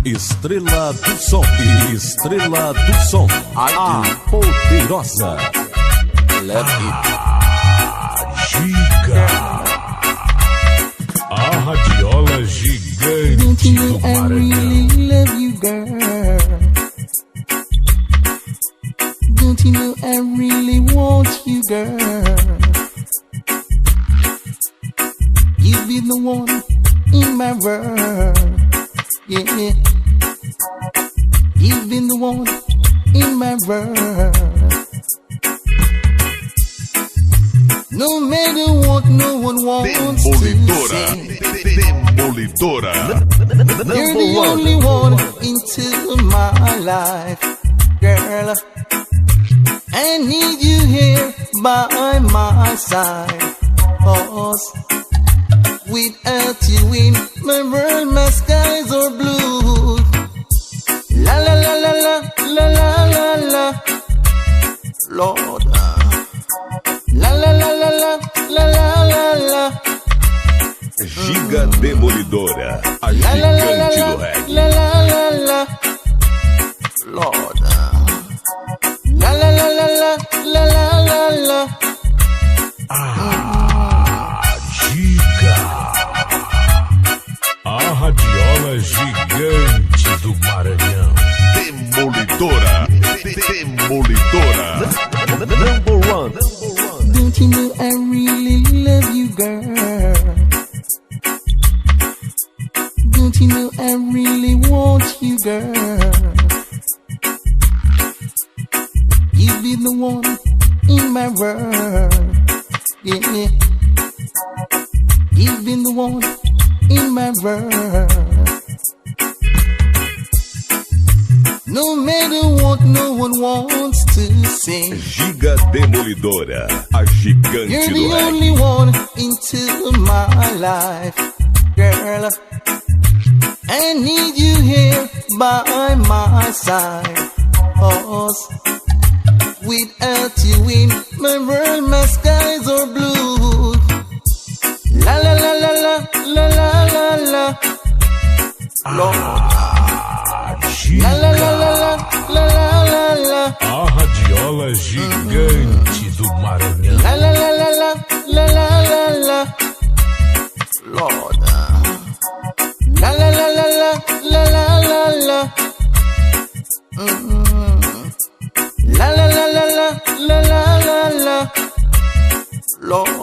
Estrela do som, Estrela do som, a poderosa. Giga, a radiola gigante do Maranhão. Love you, girl. Don't you know I really want you, girl? You've been the one in my world, yeah. You've been the one in my world. No matter what, no one wants to say. Demolidora. You're the only one into my life, girl. I need you here by my side, 'cause without you in my world, my skies are blue. La la la la la la la la la, Lord. La la la la la la la la la. Giga Demolidora, a La la la la gigante la do reggae. la la la la, Lord. La la la la la la la la la. Giga, a radiola gigante do Maranhão. Demolidora, Demolidora. Number one. Don't you know I really love you, girl? Don't you know I really want you, girl? You've been the one in my world, yeah. You've been the one in my world. No matter what, no one wants to say. Giga Demolidora, a gigante You're do the reggae. only one into my life, girl. I need you here by my side, 'cause without you in my world, my skies are blue. La la la la la la la la la, Lord. La la la la la la la la la. A radiola gigante do Maranhão. La la la la la la la la la, Lord. La la la la la la la la la. La la la la la la la la la, Lord.